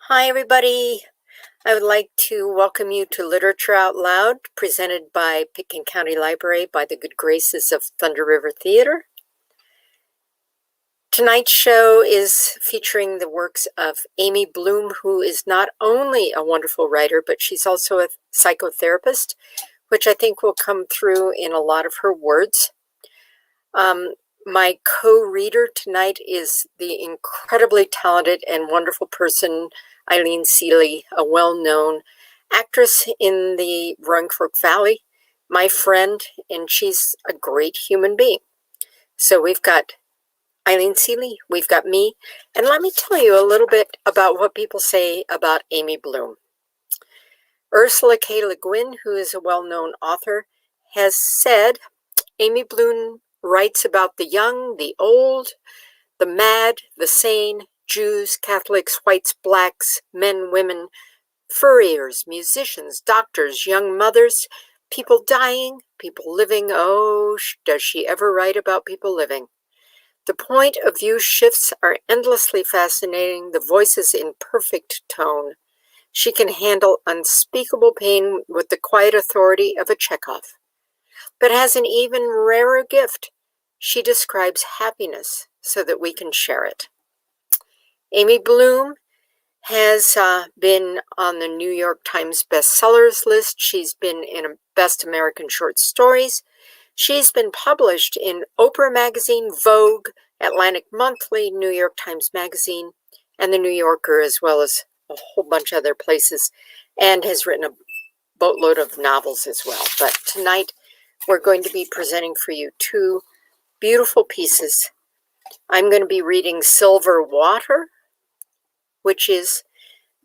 Hi, everybody. I would like to welcome you to Literature Out Loud, presented by Pitkin County Library by the good graces of Thunder River Theater. Tonight's show is featuring the works of Amy Bloom, who is not only a wonderful writer, but she's also a psychotherapist, which I think will come through in a lot of her words. My co-reader tonight is the incredibly talented and wonderful person, Eileen Seeley, a well-known actress in the Roaring Fork Valley, my friend, and she's a great human being. So we've got Eileen Seeley, we've got me, and let me tell you a little bit about what people say about Amy Bloom. Ursula K. Le Guin, who is a well-known author, has said, Amy Bloom writes about the young, the old, the mad, the sane, Jews, Catholics, whites, blacks, men, women, furriers, musicians, doctors, young mothers, people dying, people living. Oh, does she ever write about people living? The point of view shifts are endlessly fascinating, the voices in perfect tone. She can handle unspeakable pain with the quiet authority of a Chekhov, but has an even rarer gift. She describes happiness so that we can share it. Amy Bloom has been on the New York Times bestsellers list. She's been in Best American Short Stories. She's been published in Oprah Magazine, Vogue, Atlantic Monthly, New York Times Magazine, and The New Yorker, as well as a whole bunch of other places, and has written a boatload of novels as well. But tonight, we're going to be presenting for you two beautiful pieces. I'm going to be reading Silver Water, which is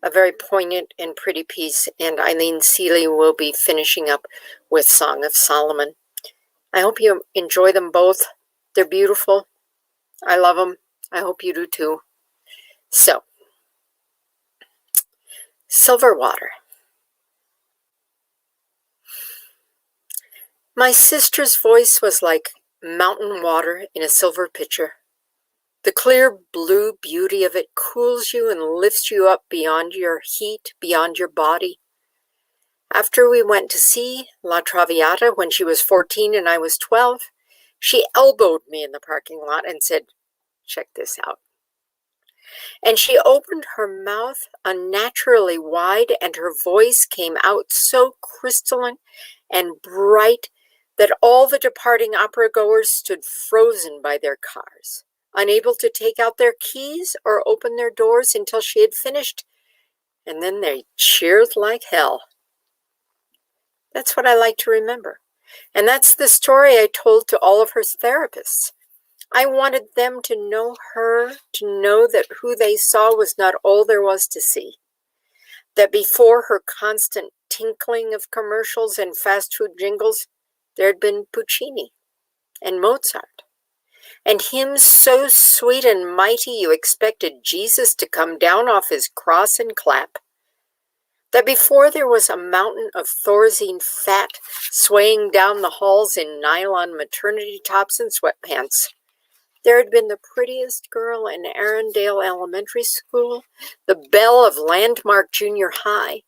a very poignant and pretty piece, and Eileen Seeley will be finishing up with Song of Solomon. I hope you enjoy them both. They're beautiful. I love them. I hope you do too. So, Silver Water. My sister's voice was like mountain water in a silver pitcher. The clear blue beauty of it cools you and lifts you up beyond your heat, beyond your body. After we went to see La Traviata when she was 14 and I was 12, she elbowed me in the parking lot and said, "Check this out." And she opened her mouth unnaturally wide, and her voice came out so crystalline and bright that all the departing opera goers stood frozen by their cars, unable to take out their keys or open their doors until she had finished, and then they cheered like hell. That's what I like to remember, and that's the story I told to all of her therapists. I wanted them to know her, to know that who they saw was not all there was to see, that before her constant tinkling of commercials and fast food jingles, there had been Puccini and Mozart, and hymns so sweet and mighty you expected Jesus to come down off his cross and clap. That before there was a mountain of Thorazine fat swaying down the halls in nylon maternity tops and sweatpants, there had been the prettiest girl in Arundel Elementary School, the belle of Landmark Junior High.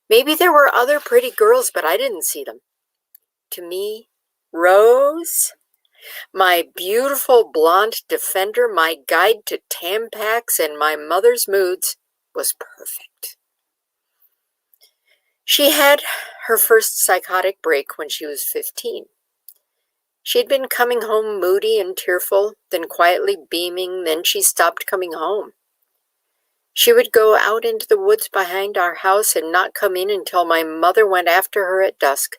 Maybe there were other pretty girls, but I didn't see them. To me, Rose, my beautiful blonde defender, my guide to Tampax and my mother's moods, was perfect. She had her first psychotic break when she was 15. She had been coming home moody and tearful, then quietly beaming, then she stopped coming home. She would go out into the woods behind our house and not come in until my mother went after her at dusk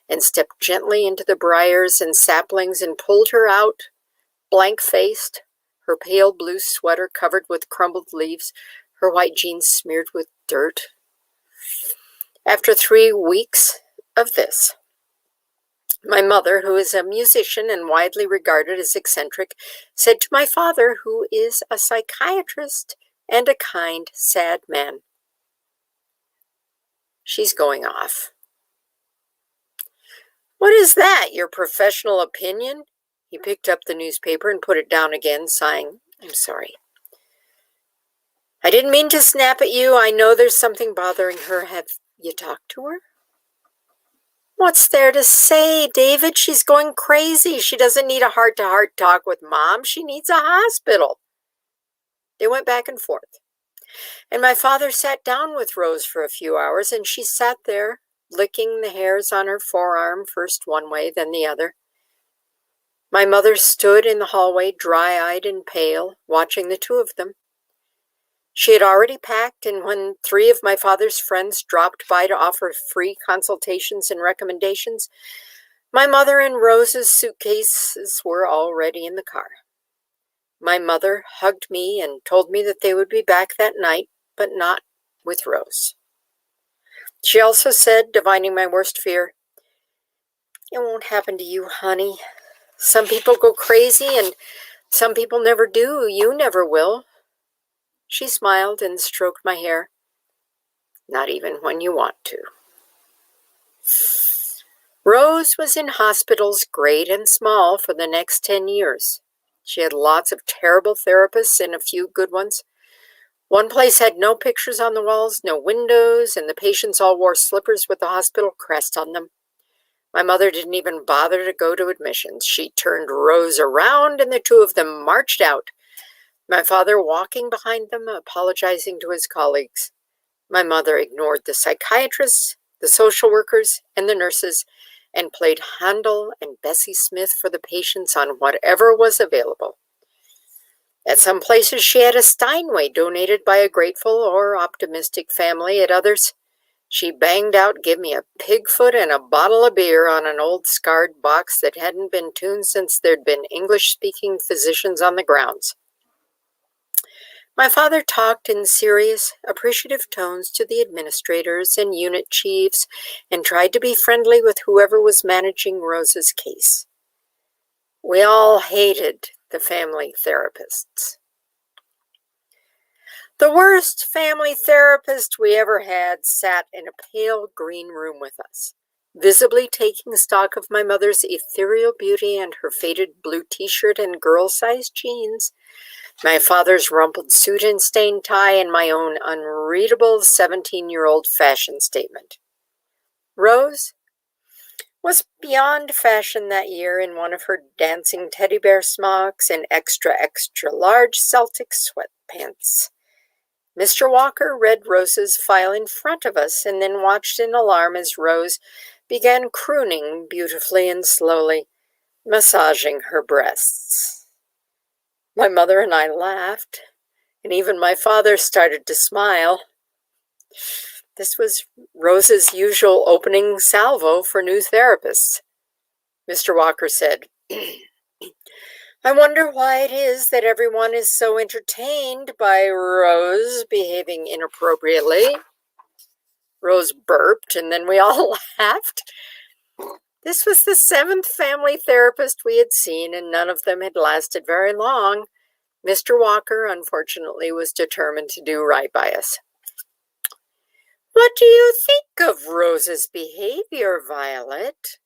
and stepped gently into the briars and saplings and pulled her out, blank-faced, her pale blue sweater covered with crumbled leaves, her white jeans smeared with dirt. After 3 weeks of this, my mother, who is a musician and widely regarded as eccentric, said to my father, who is a psychiatrist and a kind, sad man, "She's going off." "What is that, your professional opinion?" He picked up the newspaper and put it down again, sighing, "I'm sorry." I didn't mean to snap at you. I know there's something bothering her. Have you talked to her? What's there to say, David? She's going crazy. She doesn't need a heart-to-heart talk with Mom. She needs a hospital. They went back and forth. And my father sat down with Rose for a few hours, and she sat there, licking the hairs on her forearm, first one way, then the other. My mother stood in the hallway, dry-eyed and pale, watching the two of them. She had already packed, and when 3 of my father's friends dropped by to offer free consultations and recommendations, my mother and Rose's suitcases were already in the car. My mother hugged me and told me that they would be back that night, but not with Rose. She also said, divining my worst fear, "It won't happen to you, honey. Some people go crazy and some people never do. You never will." She smiled and stroked my hair. "Not even when you want to." Rose was in hospitals great and small for the next 10 years. She had lots of terrible therapists and a few good ones. One place had no pictures on the walls, no windows, and the patients all wore slippers with the hospital crest on them. My mother didn't even bother to go to admissions. She turned Rose around and the two of them marched out, my father walking behind them, apologizing to his colleagues. My mother ignored the psychiatrists, the social workers, and the nurses, and played Handel and Bessie Smith for the patients on whatever was available. At some places, she had a Steinway donated by a grateful or optimistic family. At others, she banged out, "Give me a pigfoot and a bottle of beer," on an old scarred box that hadn't been tuned since there'd been English-speaking physicians on the grounds. My father talked in serious, appreciative tones to the administrators and unit chiefs and tried to be friendly with whoever was managing Rose's case. We all hated the family therapists. The worst family therapist we ever had sat in a pale green room with us, visibly taking stock of my mother's ethereal beauty and her faded blue t-shirt and girl-sized jeans, my father's rumpled suit and stained tie, and my own unreadable 17-year-old fashion statement. Rose was beyond fashion that year in one of her dancing teddy bear smocks and extra large Celtic sweatpants. Mr. Walker read Rose's file in front of us and then watched in alarm as Rose began crooning beautifully and slowly, massaging her breasts. My mother and I laughed, and even my father started to smile. This was Rose's usual opening salvo for new therapists. Mr. Walker said, "I wonder why it is that everyone is so entertained by Rose behaving inappropriately." Rose burped, and then we all laughed. This was the 7th family therapist we had seen, and none of them had lasted very long. Mr. Walker, unfortunately, was determined to do right by us. "What do you think of Rose's behavior, Violet?"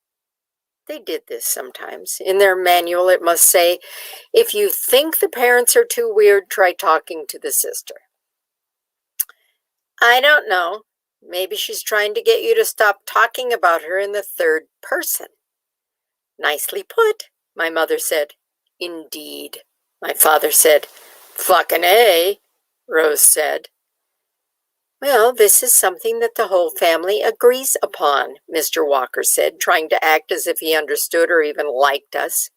They did this sometimes. In their manual, it must say, "If you think the parents are too weird, try talking to the sister." "I don't know. Maybe she's trying to get you to stop talking about her in the 3rd person." "Nicely put," my mother said. "Indeed," my father said. "Fucking A," Rose said. "Well, this is something that the whole family agrees upon," Mr. Walker said, trying to act as if he understood or even liked us.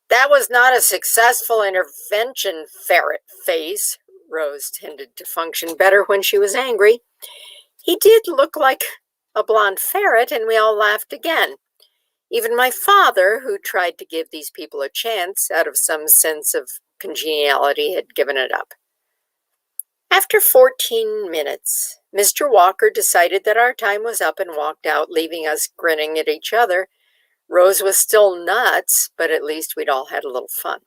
"That was not a successful intervention, ferret face." Rose tended to function better when she was angry. He did look like a blonde ferret, and we all laughed again. Even my father, who tried to give these people a chance out of some sense of congeniality, had given it up. After 14 minutes, Mr. Walker decided that our time was up and walked out, leaving us grinning at each other. Rose was still nuts, but at least we'd all had a little fun.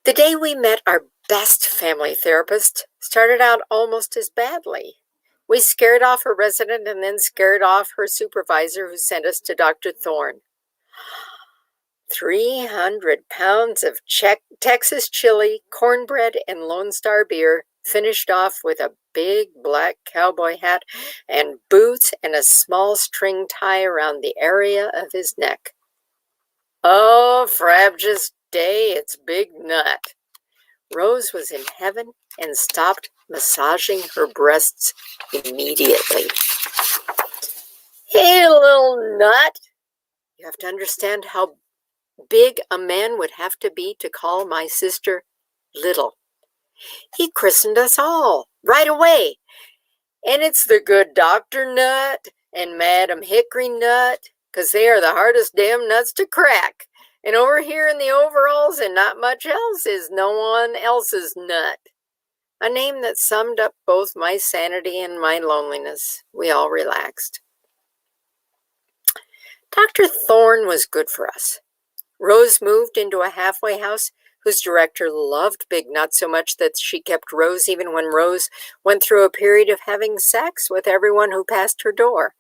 The day we met our best family therapist started out almost as badly. We scared off a resident and then scared off her supervisor, who sent us to Dr. Thorne. 300 pounds of Texas chili, cornbread, and Lone Star beer, finished off with a big black cowboy hat and boots and a small string tie around the area of his neck. Oh, frabjous day, it's Big Nut. Rose was in heaven and stopped massaging her breasts immediately. Hey, little nut. You have to understand how big a man would have to be to call my sister little. He christened us all right away. And it's the good Dr. Nut and Madam Hickory Nut, because they are the hardest damn nuts to crack. And over here in the overalls and not much else is no one else's nut. A name that summed up both my sanity and my loneliness. We all relaxed. Dr. Thorne was good for us. Rose moved into a halfway house whose director loved Big Nut so much that she kept Rose even when Rose went through a period of having sex with everyone who passed her door.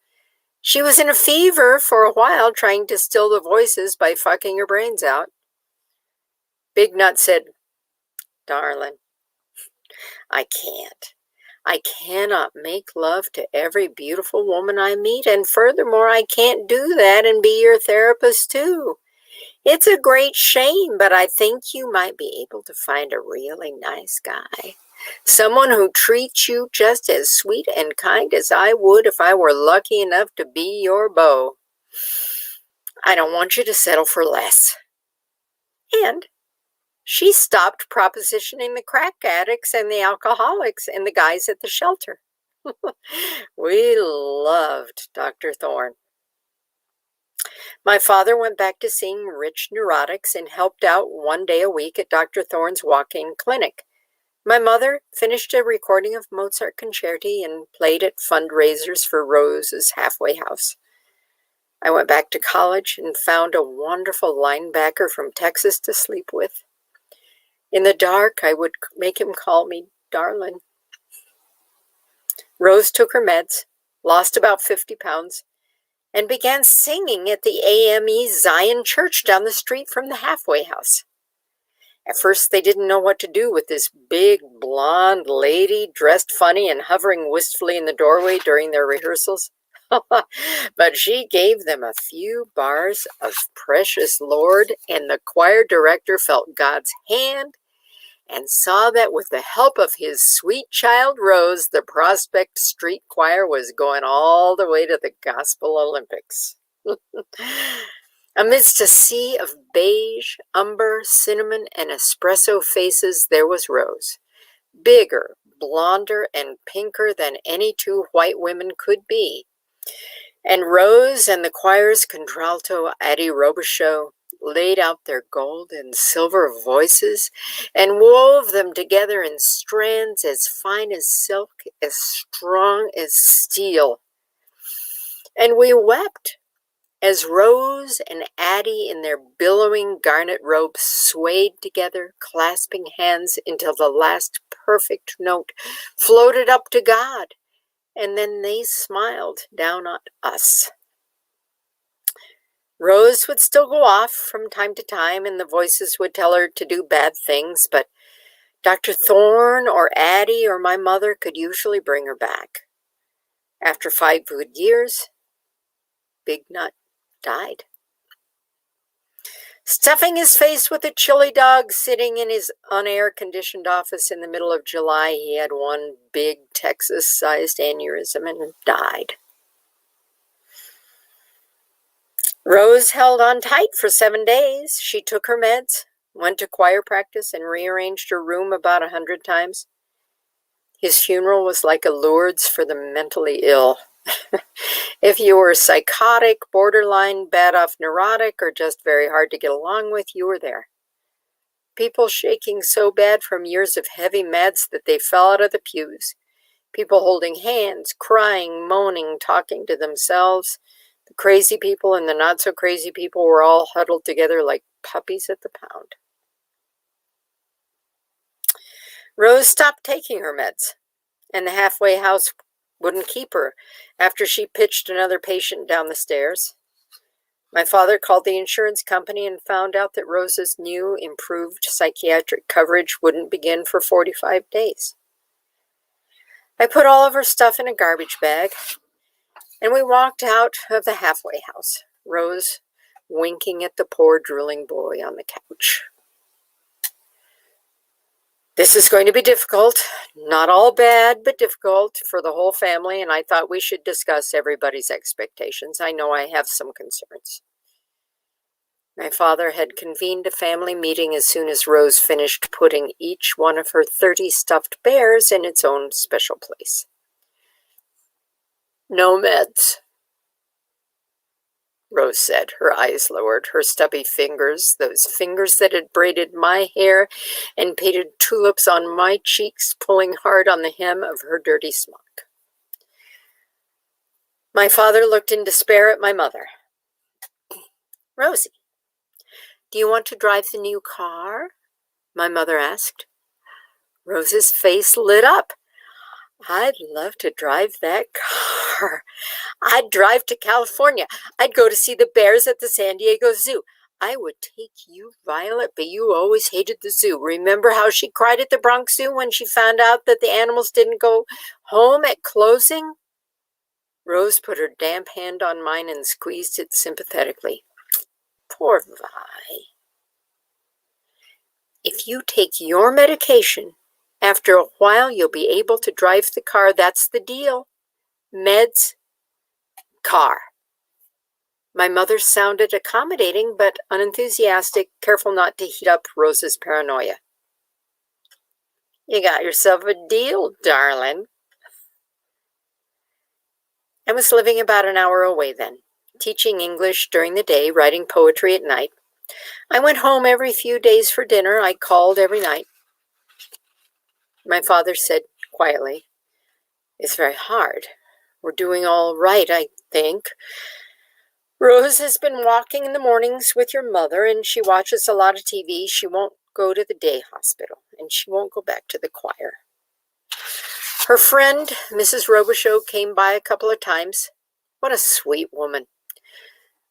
She was in a fever for a while trying to still the voices by fucking her brains out. Big Nut said, "Darling, I can't. I cannot make love to every beautiful woman I meet, and furthermore, I can't do that and be your therapist too. It's a great shame, but I think you might be able to find a really nice guy. Someone who treats you just as sweet and kind as I would if I were lucky enough to be your beau. I don't want you to settle for less." And she stopped propositioning the crack addicts and the alcoholics and the guys at the shelter. We loved Dr. Thorne. My father went back to seeing rich neurotics and helped out one day a week at Dr. Thorne's walk-in clinic. My mother finished a recording of Mozart concerti and played at fundraisers for Rose's halfway house. I went back to college and found a wonderful linebacker from Texas to sleep with. In the dark, I would make him call me darling. Rose took her meds, lost about 50 pounds, and began singing at the AME Zion Church down the street from the halfway house. At first, they didn't know what to do with this big, blonde lady dressed funny and hovering wistfully in the doorway during their rehearsals. But she gave them a few bars of Precious Lord, and the choir director felt God's hand and saw that with the help of his sweet child Rose, the Prospect Street Choir was going all the way to the Gospel Olympics. Amidst a sea of beige, umber, cinnamon, and espresso faces, there was Rose, bigger, blonder, and pinker than any two white women could be. And Rose and the choir's contralto, Addie Robichaux, laid out their gold and silver voices and wove them together in strands as fine as silk, as strong as steel. And we wept as Rose and Addie in their billowing garnet robes swayed together, clasping hands until the last perfect note floated up to God, and then they smiled down at us. Rose would still go off from time to time, and the voices would tell her to do bad things, but Dr. Thorne or Addie or my mother could usually bring her back. After 5 good years, Big Nut died. Stuffing his face with a chili dog, sitting in his unair-conditioned office in the middle of July, he had one big Texas-sized aneurysm and died. Rose held on tight for 7 days. She took her meds, went to choir practice, and rearranged her room about 100 times. His funeral was like a Lourdes for the mentally ill. If you were psychotic, borderline, bad-off neurotic, or just very hard to get along with, you were there. People shaking so bad from years of heavy meds that they fell out of the pews. People holding hands, crying, moaning, talking to themselves. The crazy people and the not-so-crazy people were all huddled together like puppies at the pound. Rose stopped taking her meds, and the halfway house wouldn't keep her after she pitched another patient down the stairs. My father called the insurance company and found out that Rose's new improved psychiatric coverage wouldn't begin for 45 days. I put all of her stuff in a garbage bag, and we walked out of the halfway house, Rose winking at the poor drooling boy on the couch. This is going to be difficult, not all bad, but difficult for the whole family, and I thought we should discuss everybody's expectations. I know I have some concerns. My father had convened a family meeting as soon as Rose finished putting each one of her 30 stuffed bears in its own special place. No meds, Rose said, her eyes lowered, her stubby fingers, those fingers that had braided my hair and painted tulips on my cheeks, pulling hard on the hem of her dirty smock. My father looked in despair at my mother. Rosie, do you want to drive the new car? My mother asked. Rose's face lit up. I'd love to drive that car. I'd drive to California. I'd go to see the bears at the San Diego Zoo. I would take you, Violet, but you always hated the zoo. Remember how she cried at the Bronx Zoo when she found out that the animals didn't go home at closing? Rose put her damp hand on mine and squeezed it sympathetically. Poor Vi. If you take your medication, after a while you'll be able to drive the car. That's the deal. Meds, car. My mother sounded accommodating but unenthusiastic, careful not to heat up Rose's paranoia. You got yourself a deal, darling. I was living about an hour away then, teaching English during the day, writing poetry at night. I went home every few days for dinner. I called every night. My father said quietly, It's very hard. We're doing all right, I think. Rose has been walking in the mornings with your mother, and she watches a lot of TV. She won't go to the day hospital, and she won't go back to the choir. Her friend, Mrs. Robichaux, came by a couple of times. What a sweet woman.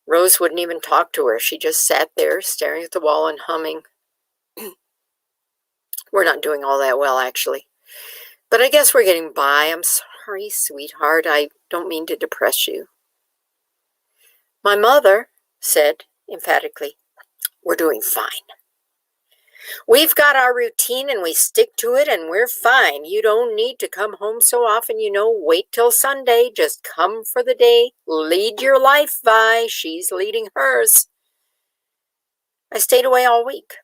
Rose wouldn't even talk to her. She just sat there, staring at the wall and humming. We're not doing all that well, actually. But I guess we're getting by. I'm sorry, sweetheart. I don't mean to depress you. My mother said emphatically, We're doing fine. We've got our routine and we stick to it and we're fine. You don't need to come home so often, Wait till Sunday. Just come for the day. Lead your life, Vi. She's leading hers. I stayed away all week,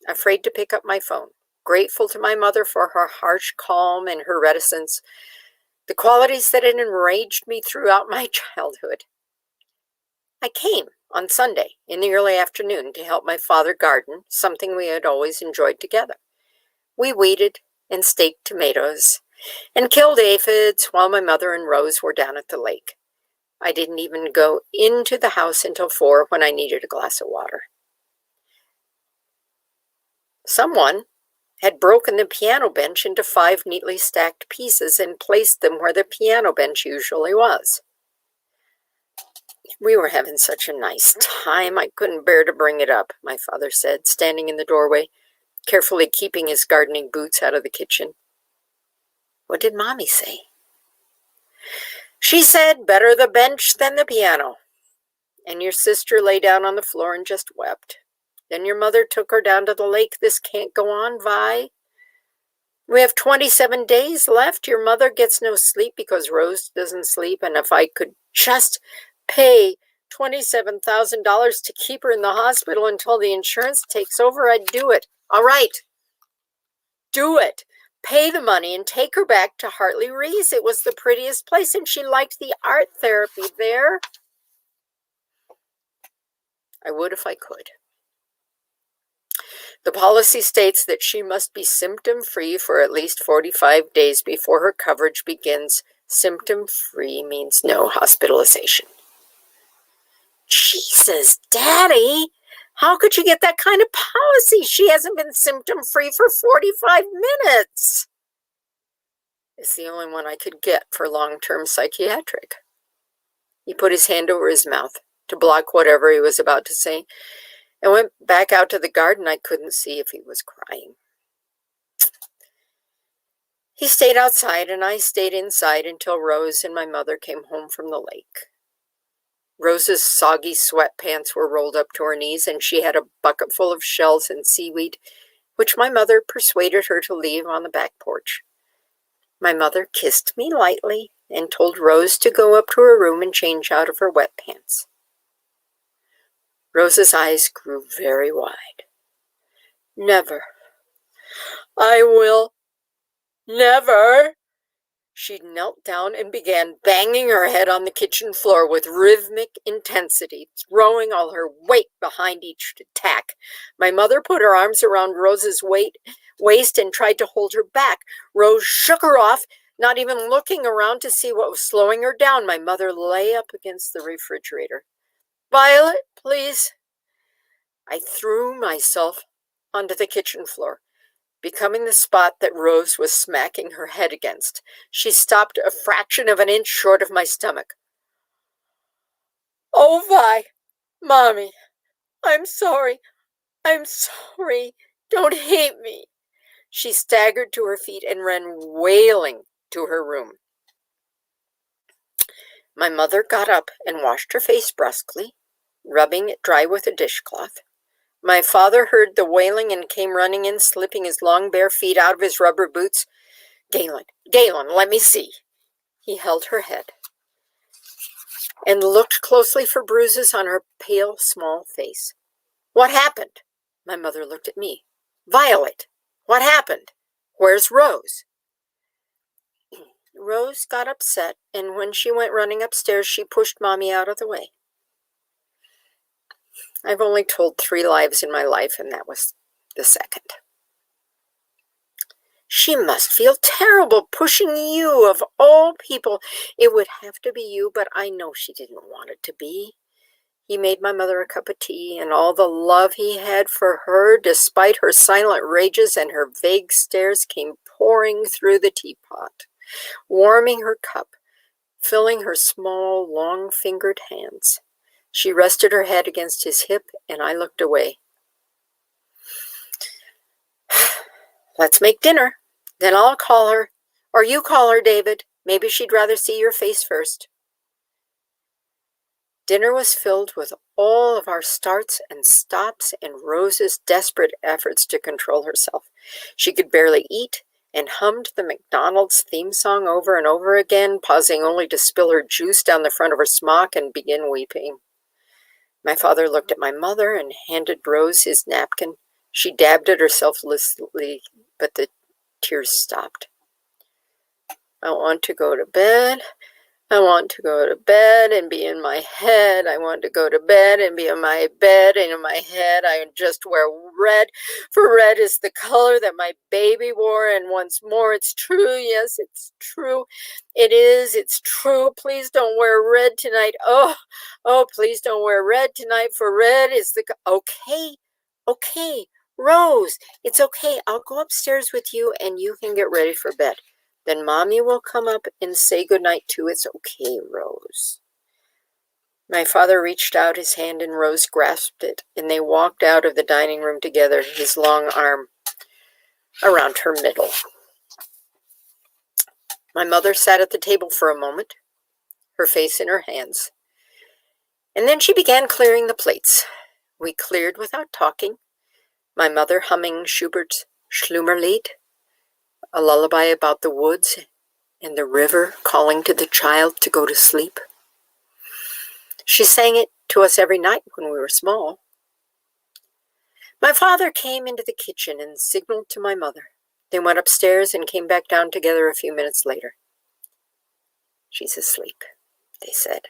afraid to pick up my phone, grateful to my mother for her harsh calm and her reticence, the qualities that had enraged me throughout my childhood. I came on Sunday in the early afternoon to help my father garden, something we had always enjoyed together. We weeded and staked tomatoes and killed aphids while my mother and Rose were down at the lake. I didn't even go into the house until 4 when I needed a glass of water. Someone had broken the piano bench into 5 neatly stacked pieces and placed them where the piano bench usually was. We were having such a nice time, I couldn't bear to bring it up, my father said, standing in the doorway, carefully keeping his gardening boots out of the kitchen. What did Mommy say? She said, better the bench than the piano. And your sister lay down on the floor and just wept. Then your mother took her down to the lake. This can't go on, Vi. We have 27 days left. Your mother gets no sleep because Rose doesn't sleep. And if I could just pay $27,000 to keep her in the hospital until the insurance takes over, I'd do it. All right. Do it. Pay the money and take her back to Hartley Rees. It was the prettiest place and she liked the art therapy there. I would if I could. The policy states that she must be symptom-free for at least 45 days before her coverage begins. Symptom-free means no hospitalization. Jesus, Daddy, how could you get that kind of policy? She hasn't been symptom-free for 45 minutes. It's the only one I could get for long-term psychiatric. He put his hand over his mouth to block whatever he was about to say, and went back out to the garden. I couldn't see if he was crying. He stayed outside, and I stayed inside until Rose and my mother came home from the lake. Rose's soggy sweatpants were rolled up to her knees, and she had a bucket full of shells and seaweed, which my mother persuaded her to leave on the back porch. My mother kissed me lightly and told Rose to go up to her room and change out of her wet pants. Rose's eyes grew very wide. Never. I will never. She knelt down and began banging her head on the kitchen floor with rhythmic intensity, throwing all her weight behind each attack. My mother put her arms around Rose's waist and tried to hold her back. Rose shook her off, not even looking around to see what was slowing her down. My mother lay up against the refrigerator. Violet, please. I threw myself onto the kitchen floor, becoming the spot that Rose was smacking her head against. She stopped a fraction of an inch short of my stomach. Oh, Vi, Mommy, I'm sorry. I'm sorry. Don't hate me. She staggered to her feet and ran wailing to her room. My mother got up and washed her face brusquely, rubbing it dry with a dishcloth. My father heard the wailing and came running in, slipping his long bare feet out of his rubber boots. Galen, let me see. He held her head and looked closely for bruises on her pale, small face. What happened? My mother looked at me. Violet, what happened? Where's Rose? Rose got upset, and when she went running upstairs, she pushed Mommy out of the way. I've only told 3 lies in my life, and that was the second. She must feel terrible pushing you, of all people. It would have to be you, but I know she didn't want it to be. He made my mother a cup of tea, and all the love he had for her, despite her silent rages and her vague stares, came pouring through the teapot, warming her cup, filling her small, long-fingered hands. She rested her head against his hip, and I looked away. Let's make dinner. Then I'll call her. Or you call her, David. Maybe she'd rather see your face first. Dinner was filled with all of our starts and stops and Rose's desperate efforts to control herself. She could barely eat and hummed the McDonald's theme song over and over again, pausing only to spill her juice down the front of her smock and begin weeping. My father looked at my mother and handed Rose his napkin. She dabbed at herself listlessly, but the tears stopped. I want to go to bed. I want to go to bed and be in my head. I want to go to bed and be in my bed and in my head. I just wear red, for red is the color that my baby wore. And once more, it's true. Yes, it's true. It is. It's true. Please don't wear red tonight. Oh, please don't wear red tonight, for red is the... Okay, Rose, it's okay. I'll go upstairs with you and you can get ready for bed. Then Mommy will come up and say goodnight too. It's okay, Rose. My father reached out his hand and Rose grasped it, and they walked out of the dining room together, his long arm around her middle. My mother sat at the table for a moment, her face in her hands, and then she began clearing the plates. We cleared without talking, my mother humming Schubert's Schlummerlied, a lullaby about the woods and the river calling to the child to go to sleep. She sang it to us every night when we were small. My father came into the kitchen and signaled to my mother. They went upstairs and came back down together a few minutes later. She's asleep, they said.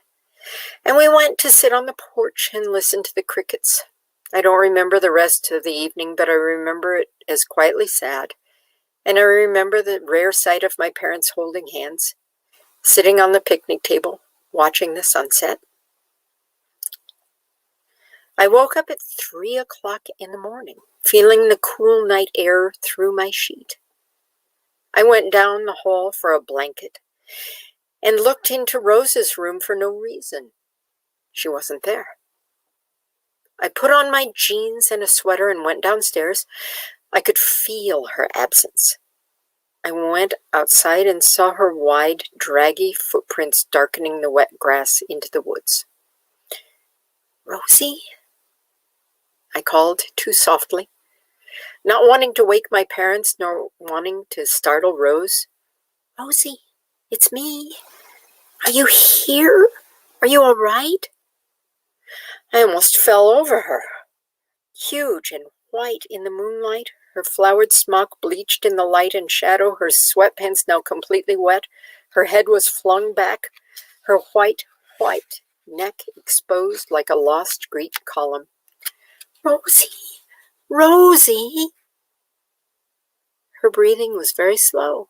And we went to sit on the porch and listen to the crickets. I don't remember the rest of the evening, but I remember it as quietly sad. And I remember the rare sight of my parents holding hands, sitting on the picnic table, watching the sunset. I woke up at 3 o'clock in the morning, feeling the cool night air through my sheet. I went down the hall for a blanket and looked into Rose's room for no reason. She wasn't there. I put on my jeans and a sweater and went downstairs. I could feel her absence. I went outside and saw her wide, draggy footprints darkening the wet grass into the woods. "Rosie?" I called too softly, not wanting to wake my parents nor wanting to startle Rose. "Rosie, it's me. Are you here? Are you all right?" I almost fell over her. Huge and white in the moonlight, her flowered smock bleached in the light and shadow, her sweatpants now completely wet, her head was flung back, her white neck exposed like a lost Greek column. "Rosie, Rosie!" Her breathing was very slow,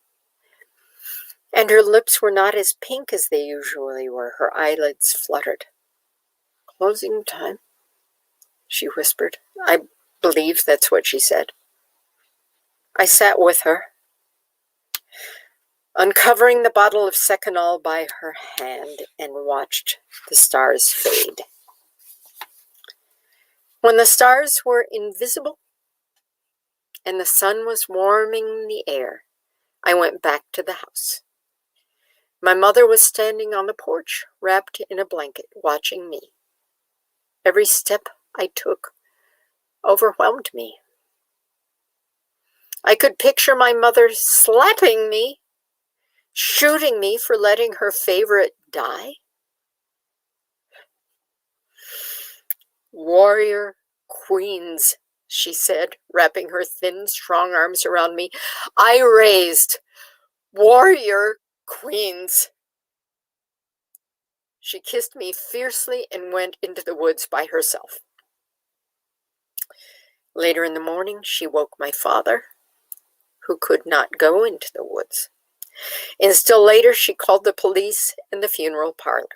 and her lips were not as pink as they usually were. Her eyelids fluttered. "Closing time," she whispered. I believe that's what she said. I sat with her, uncovering the bottle of Seconal by her hand, and watched the stars fade. When the stars were invisible and the sun was warming the air, I went back to the house. My mother was standing on the porch, wrapped in a blanket, watching me. Every step I took overwhelmed me. I could picture my mother slapping me, shooting me for letting her favorite die. "Warrior queens," she said, wrapping her thin, strong arms around me. "I raised warrior queens." She kissed me fiercely and went into the woods by herself. Later in the morning, she woke my father, who could not go into the woods. And still later, she called the police and the funeral parlor.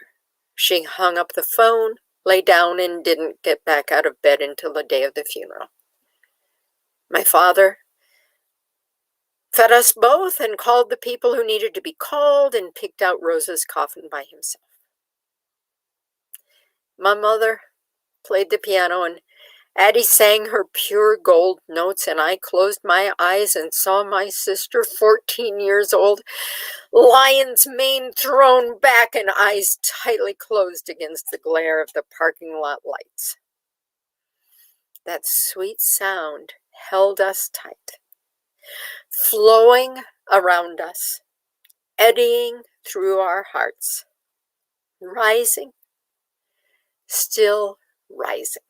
She hung up the phone, lay down, and didn't get back out of bed until the day of the funeral. My father fed us both and called the people who needed to be called and picked out Rosa's coffin by himself. My mother played the piano and Addie sang her pure gold notes, and I closed my eyes and saw my sister, 14 years old, lion's mane thrown back and eyes tightly closed against the glare of the parking lot lights. That sweet sound held us tight, flowing around us, eddying through our hearts, rising, still rising.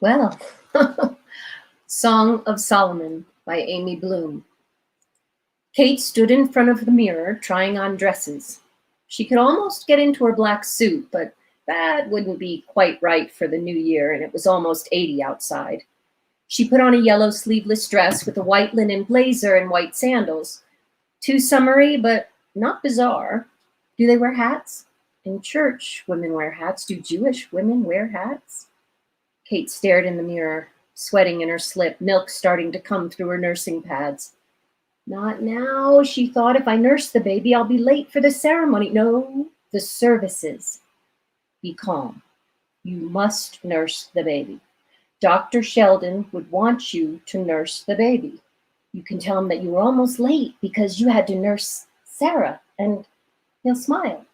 Well, Song of Solomon by Amy Bloom. Kate stood in front of the mirror trying on dresses. She could almost get into her black suit, but that wouldn't be quite right for the new year, and it was almost 80 outside. She put on a yellow sleeveless dress with a white linen blazer and white sandals. Too summery, but not bizarre. Do they wear hats? In church, women wear hats. Do Jewish women wear hats? Kate stared in the mirror, sweating in her slip, milk starting to come through her nursing pads. Not now, she thought. If I nurse the baby, I'll be late for the ceremony. No, the services. Be calm. You must nurse the baby. Dr. Sheldon would want you to nurse the baby. You can tell him that you were almost late because you had to nurse Sarah, and he'll smile.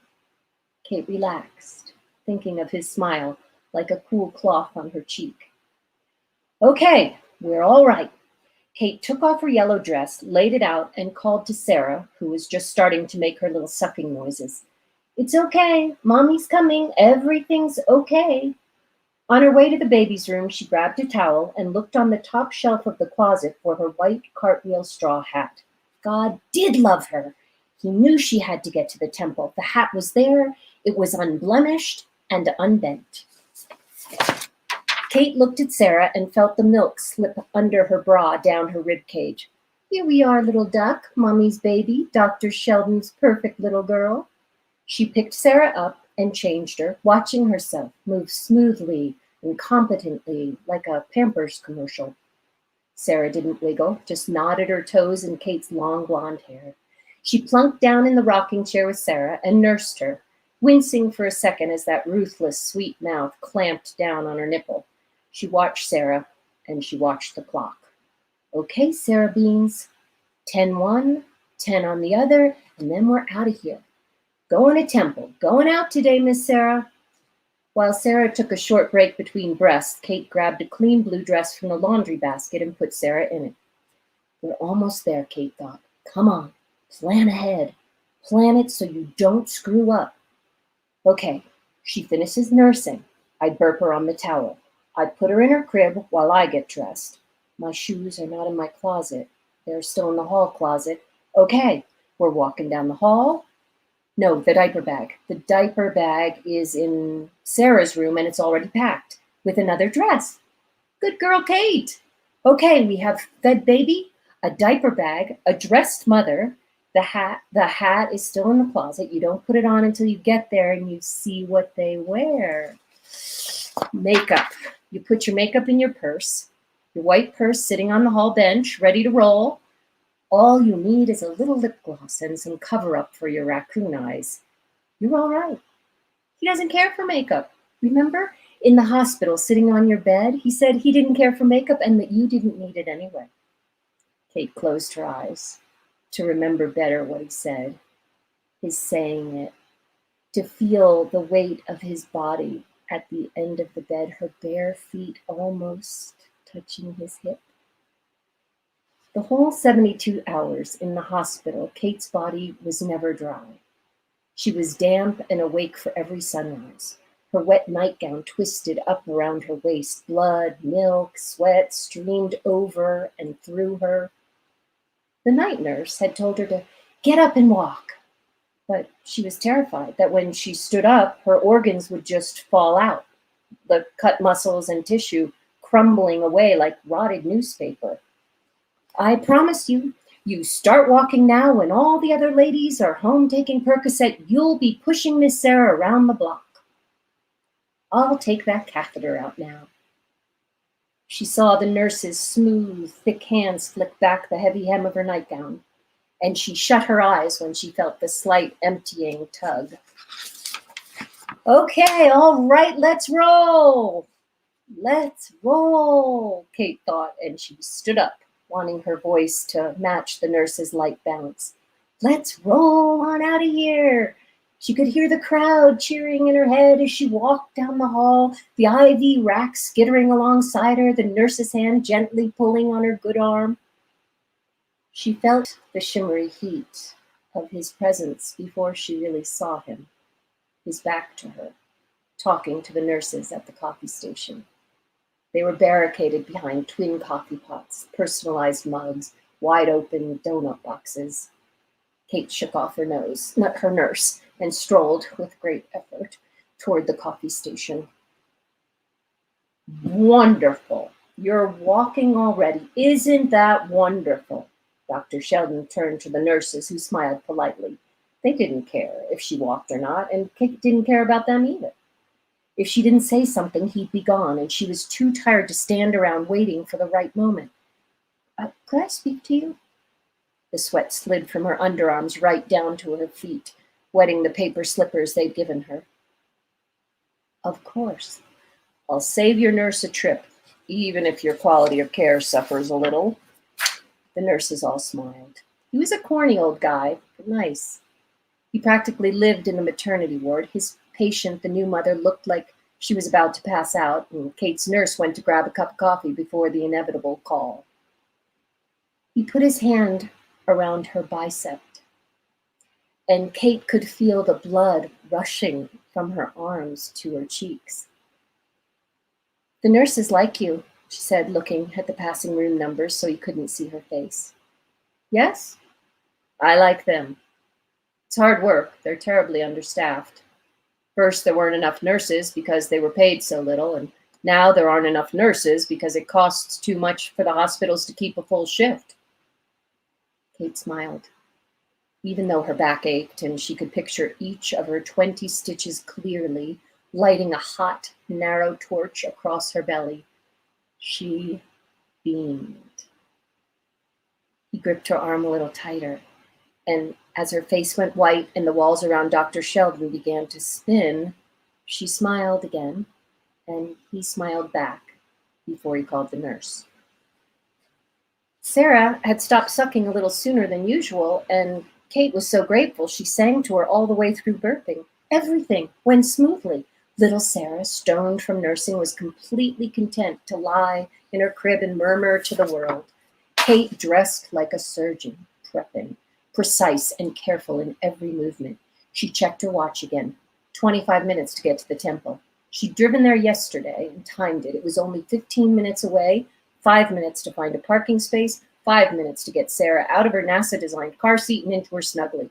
Kate relaxed, thinking of his smile like a cool cloth on her cheek. Okay, we're all right. Kate took off her yellow dress, laid it out, and called to Sarah, who was just starting to make her little sucking noises. It's okay. Mommy's coming. Everything's okay. On her way to the baby's room, she grabbed a towel and looked on the top shelf of the closet for her white cartwheel straw hat. God did love her. He knew she had to get to the temple. The hat was there. It was unblemished and unbent. Kate looked at Sarah and felt the milk slip under her bra down her rib cage. Here we are, little duck, Mommy's baby, Dr. Sheldon's perfect little girl. She picked Sarah up and changed her, watching herself move smoothly and competently like a Pampers commercial. Sarah didn't wiggle, just nodded her toes in Kate's long blonde hair. She plunked down in the rocking chair with Sarah and nursed her, wincing for a second as that ruthless, sweet mouth clamped down on her nipple. She watched Sarah, and she watched the clock. Okay, Sarah Beans, 10 one, 10 on the other, and then we're out of here. Going to temple. Going out today, Miss Sarah. While Sarah took a short break between breaths, Kate grabbed a clean blue dress from the laundry basket and put Sarah in it. We're almost there, Kate thought. Come on, plan ahead. Plan it so you don't screw up. Okay, she finishes nursing. I'd burp her on the towel. I'd put her in her crib while I get dressed. My shoes are not in my closet. They're still in the hall closet. Okay, we're walking down the hall. No, the diaper bag. The diaper bag is in Sarah's room and it's already packed with another dress. Good girl, Kate. Okay, we have fed baby, a diaper bag, a dressed mother. The hat is still in the closet. You don't put it on until you get there and you see what they wear. Makeup. You put your makeup in your purse, your white purse sitting on the hall bench, ready to roll. All you need is a little lip gloss and some cover-up for your raccoon eyes. You're all right. He doesn't care for makeup. Remember? In the hospital, sitting on your bed, he said he didn't care for makeup and that you didn't need it anyway. Kate closed her eyes to remember better what he said, his saying it, to feel the weight of his body at the end of the bed, her bare feet almost touching his hip. The whole 72 hours in the hospital, Kate's body was never dry. She was damp and awake for every sunrise. Her wet nightgown twisted up around her waist. Blood, milk, sweat streamed over and through her. The night nurse had told her to get up and walk, but she was terrified that when she stood up, her organs would just fall out, the cut muscles and tissue crumbling away like rotted newspaper. I promise you, you start walking now when all the other ladies are home taking Percocet, you'll be pushing Miss Sarah around the block. I'll take that catheter out now. She saw the nurse's smooth, thick hands flick back the heavy hem of her nightgown, and she shut her eyes when she felt the slight emptying tug. Okay, all right, let's roll. Let's roll, Kate thought, and she stood up, wanting her voice to match the nurse's light bounce. Let's roll on out of here. She could hear the crowd cheering in her head as she walked down the hall, the IV rack skittering alongside her, the nurse's hand gently pulling on her good arm. She felt the shimmery heat of his presence before she really saw him, his back to her, talking to the nurses at the coffee station. They were barricaded behind twin coffee pots, personalized mugs, wide open donut boxes. Kate shook off her nurse, and strolled with great effort toward the coffee station. Wonderful. You're walking already. Isn't that wonderful? Dr. Sheldon turned to the nurses, who smiled politely. They didn't care if she walked or not, and Kate didn't care about them either. If she didn't say something, he'd be gone, and she was too tired to stand around waiting for the right moment. Could I speak to you? The sweat slid from her underarms right down to her feet, wetting the paper slippers they'd given her. Of course. I'll save your nurse a trip, even if your quality of care suffers a little. The nurses all smiled. He was a corny old guy, but nice. He practically lived in the maternity ward. His patient, the new mother, looked like she was about to pass out, and Kate's nurse went to grab a cup of coffee before the inevitable call. He put his hand around her bicep, and Kate could feel the blood rushing from her arms to her cheeks. The nurses like you, she said, looking at the passing room numbers so he couldn't see her face. Yes? I like them. It's hard work. They're terribly understaffed. First, there weren't enough nurses because they were paid so little, and now there aren't enough nurses because it costs too much for the hospitals to keep a full shift. Kate smiled, even though her back ached and she could picture each of her 20 stitches clearly, lighting a hot, narrow torch across her belly. She beamed. gripped her arm a little tighter, and as her face went white and the walls around Dr. Sheldon began to spin, she smiled again, and he smiled back before he called the nurse. Sarah had stopped sucking a little sooner than usual, and Kate was so grateful she sang to her all the way through birthing. Everything went smoothly. Little Sarah, stoned from nursing, was completely content to lie in her crib and murmur to the world. Kate dressed like a surgeon, prepping, precise and careful in every movement. She checked her watch again. 25 minutes to get to the temple. She'd driven there yesterday and timed it. It was only 15 minutes away, 5 minutes to find a parking space, 5 minutes to get Sarah out of her NASA-designed car seat and into her snuggly.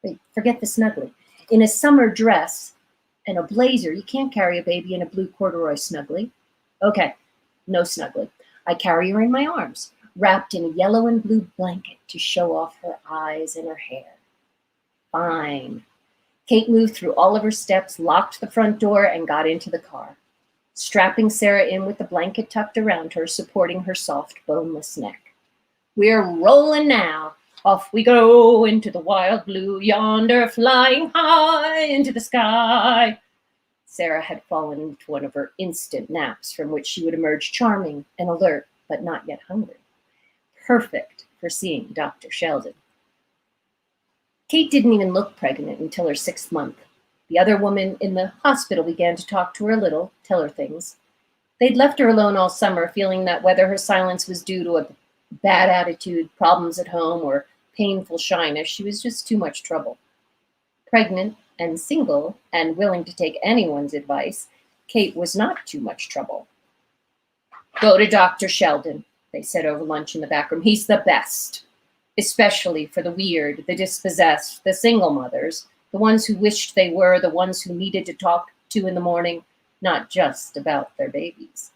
Wait, forget the snuggly. In a summer dress and a blazer, you can't carry a baby in a blue corduroy snuggly. Okay, no snuggly. I carry her in my arms, wrapped in a yellow and blue blanket to show off her eyes and her hair. Fine. Kate moved through all of her steps, locked the front door, and got into the car, strapping Sarah in with the blanket tucked around her, supporting her soft, boneless neck. We're rolling now. Off we go into the wild blue yonder, flying high into the sky. Sarah had fallen into one of her instant naps from which she would emerge charming and alert, but not yet hungry. Perfect for seeing Dr. Sheldon. Kate didn't even look pregnant until her 6th month. The other woman in the hospital began to talk to her a little, tell her things. They'd left her alone all summer, feeling that whether her silence was due to a bad attitude, problems at home, or painful shyness, she was just too much trouble. Pregnant and single and willing to take anyone's advice, Kate was not too much trouble. Go to Dr. Sheldon, they said over lunch in the back room. He's the best, especially for the weird, the dispossessed, the single mothers, the ones who wished they were the ones who needed to talk to in the morning, not just about their babies.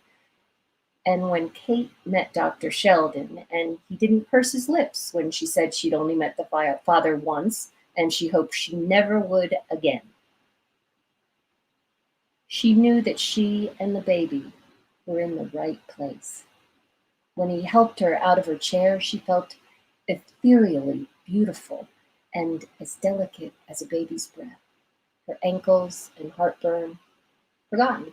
And when Kate met Dr. Sheldon, and he didn't purse his lips when she said she'd only met the father once, and she hoped she never would again. She knew that she and the baby were in the right place. When he helped her out of her chair, she felt ethereally beautiful and as delicate as a baby's breath. Her ankles and heartburn forgotten.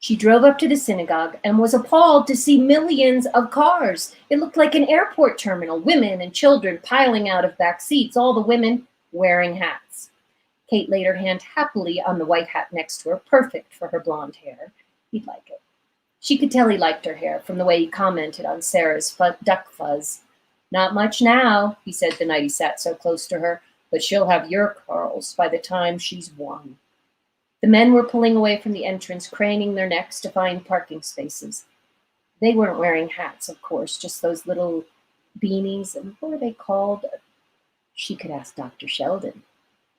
She drove up to the synagogue and was appalled to see millions of cars. It looked like an airport terminal, women and children piling out of back seats, all the women wearing hats. Kate laid her hand happily on the white hat next to her, perfect for her blonde hair. He'd like it. She could tell he liked her hair from the way he commented on Sarah's duck fuzz. Not much now, he said the night he sat so close to her, but she'll have your curls by the time she's 1. The men were pulling away from the entrance, craning their necks to find parking spaces. They weren't wearing hats, of course, just those little beanies, and what were they called? She could ask Dr. Sheldon,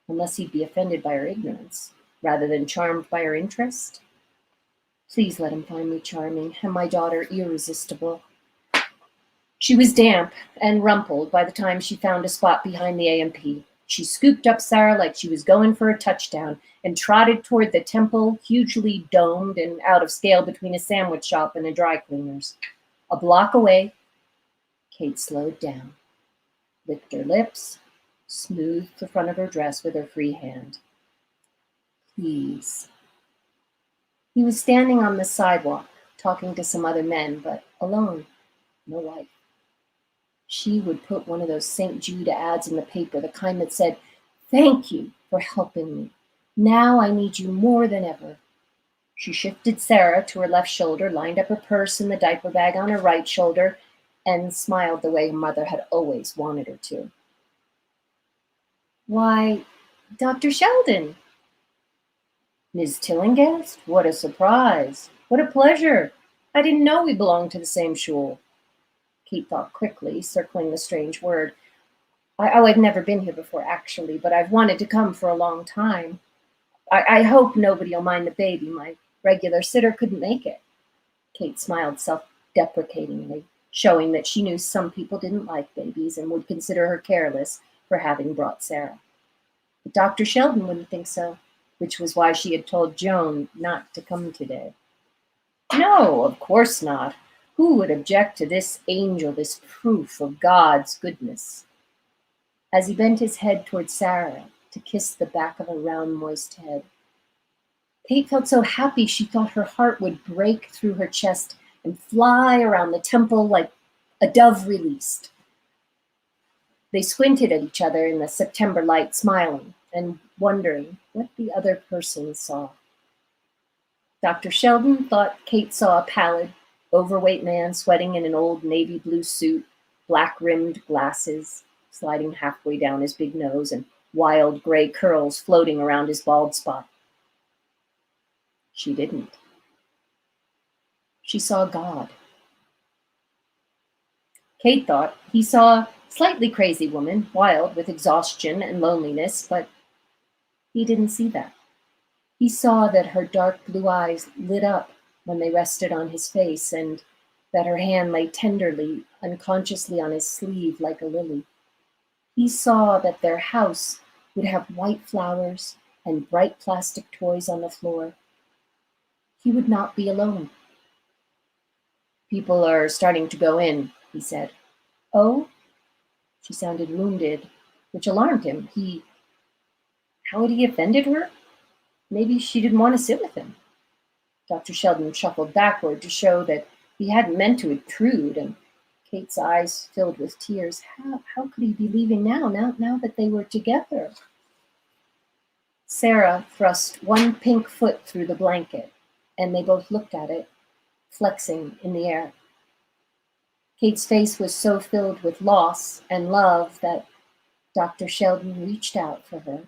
unless he'd be offended by her ignorance, rather than charmed by her interest. Please let him find me charming, and my daughter irresistible. She was damp and rumpled by the time she found a spot behind the A&P. She scooped up Sarah like she was going for a touchdown and trotted toward the temple, hugely domed and out of scale between a sandwich shop and a dry cleaner's. A block away, Kate slowed down, licked her lips, smoothed the front of her dress with her free hand. Please. He was standing on the sidewalk, talking to some other men, but alone, no wife. She would put one of those St. Jude ads in the paper, the kind that said, "Thank you for helping me. Now I need you more than ever." She shifted Sarah to her left shoulder, lined up her purse and the diaper bag on her right shoulder, and smiled the way her mother had always wanted her to. Why, Dr. Sheldon. Ms. Tillinghast? What a surprise. What a pleasure. I didn't know we belonged to the same shul. Kate thought quickly, circling the strange word. I've never been here before, actually, but I've wanted to come for a long time. I hope nobody will mind the baby. My regular sitter couldn't make it. Kate smiled self-deprecatingly, showing that she knew some people didn't like babies and would consider her careless for having brought Sarah. But Dr. Sheldon wouldn't think so, which was why she had told Joan not to come today. No, of course not. Who would object to this angel, this proof of God's goodness? As he bent his head toward Sarah to kiss the back of her round, moist head, Kate felt so happy she thought her heart would break through her chest and fly around the temple like a dove released. They squinted at each other in the September light, smiling and wondering what the other person saw. Dr. Sheldon thought Kate saw a pallid, overweight man sweating in an old navy blue suit, black-rimmed glasses sliding halfway down his big nose and wild gray curls floating around his bald spot. She didn't. She saw God. Kate thought he saw a slightly crazy woman, wild with exhaustion and loneliness, but he didn't see that. He saw that her dark blue eyes lit up when they rested on his face, and that her hand lay tenderly, unconsciously on his sleeve like a lily. He saw that their house would have white flowers and bright plastic toys on the floor. He would not be alone. "People are starting to go in," he said. "Oh?" She sounded wounded, which alarmed him. How had he offended her? Maybe she didn't want to sit with him. Dr. Sheldon shuffled backward to show that he hadn't meant to intrude, and Kate's eyes filled with tears. How could he be leaving now that they were together? Sarah thrust one pink foot through the blanket, and they both looked at it, flexing in the air. Kate's face was so filled with loss and love that Dr. Sheldon reached out for her,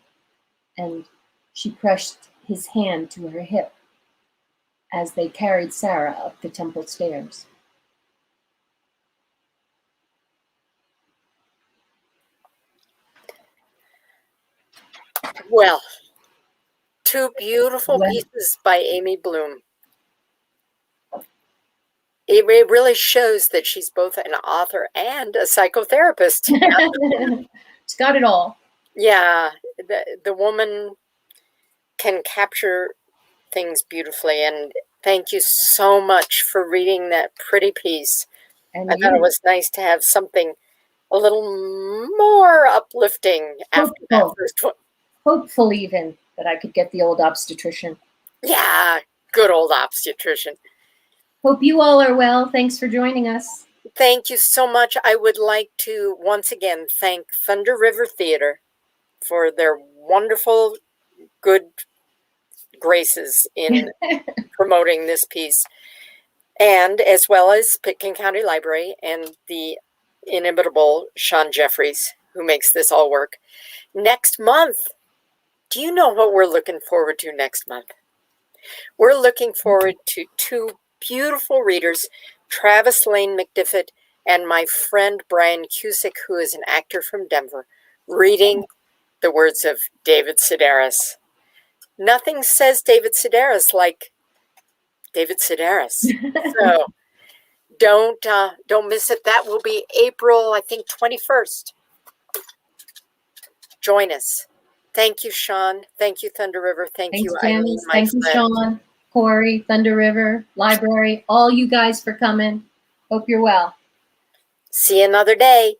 and she pressed his hand to her hip as they carried Sarah up the temple stairs. Well, two beautiful pieces by Amy Bloom. It really shows that she's both an author and a psychotherapist. She's got it all. Yeah, the woman can capture things beautifully, and thank you so much for reading that pretty piece. And I thought it was nice to have something a little more uplifting after that first one. Hopeful even that I could get the old obstetrician. Yeah, good old obstetrician. Hope you all are well. Thanks for joining us. Thank you so much. I would like to once again thank Thunder River Theater for their wonderful, good graces in promoting this piece, and as well as Pitkin County Library and the inimitable Sean Jeffries, who makes this all work. Next month, do you know what we're looking forward to next month? We're looking forward to two beautiful readers, Travis Lane McDiffit and my friend Brian Cusick, who is an actor from Denver, reading the words of David Sedaris. Nothing says David Sedaris like David Sedaris. So don't miss it. That will be April, I think, 21st. Join us. Thank you, Sean. Thank you, Thunder River. Thanks, you, Eileen, my Thank you, Sean, Corey, Thunder River, Library, all you guys for coming. Hope you're well. See you another day.